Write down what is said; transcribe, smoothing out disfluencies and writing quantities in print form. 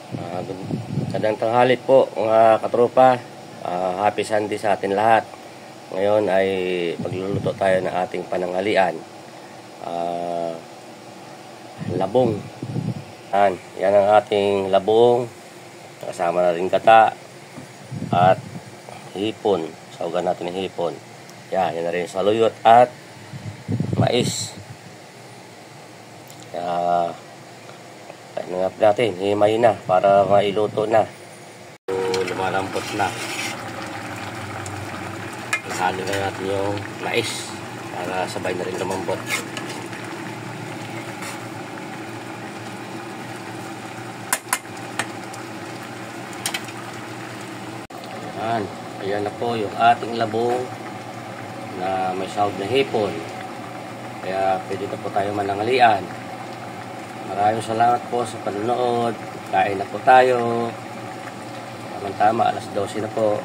Magandang tanghali po mga katropa. Happy Sunday sa atin lahat. Ngayon ay magluluto tayo ng ating pananghalian. Labong. Yan ang ating labong. Kasama na rin gata at hipon. Saugan natin ng hipon. Yan na rin saluyot at mais. Natin, himay na para mailuto na. So, lumalambot na. Isali na natin yung mais para sabay na rin lumambot. Ayan na po yung ating labong na may sahog na hipon. Kaya pwede na po tayo mananghalian. Maraming salamat po sa panonood. Kain na po tayo. Tama-tama, alas 12 na po.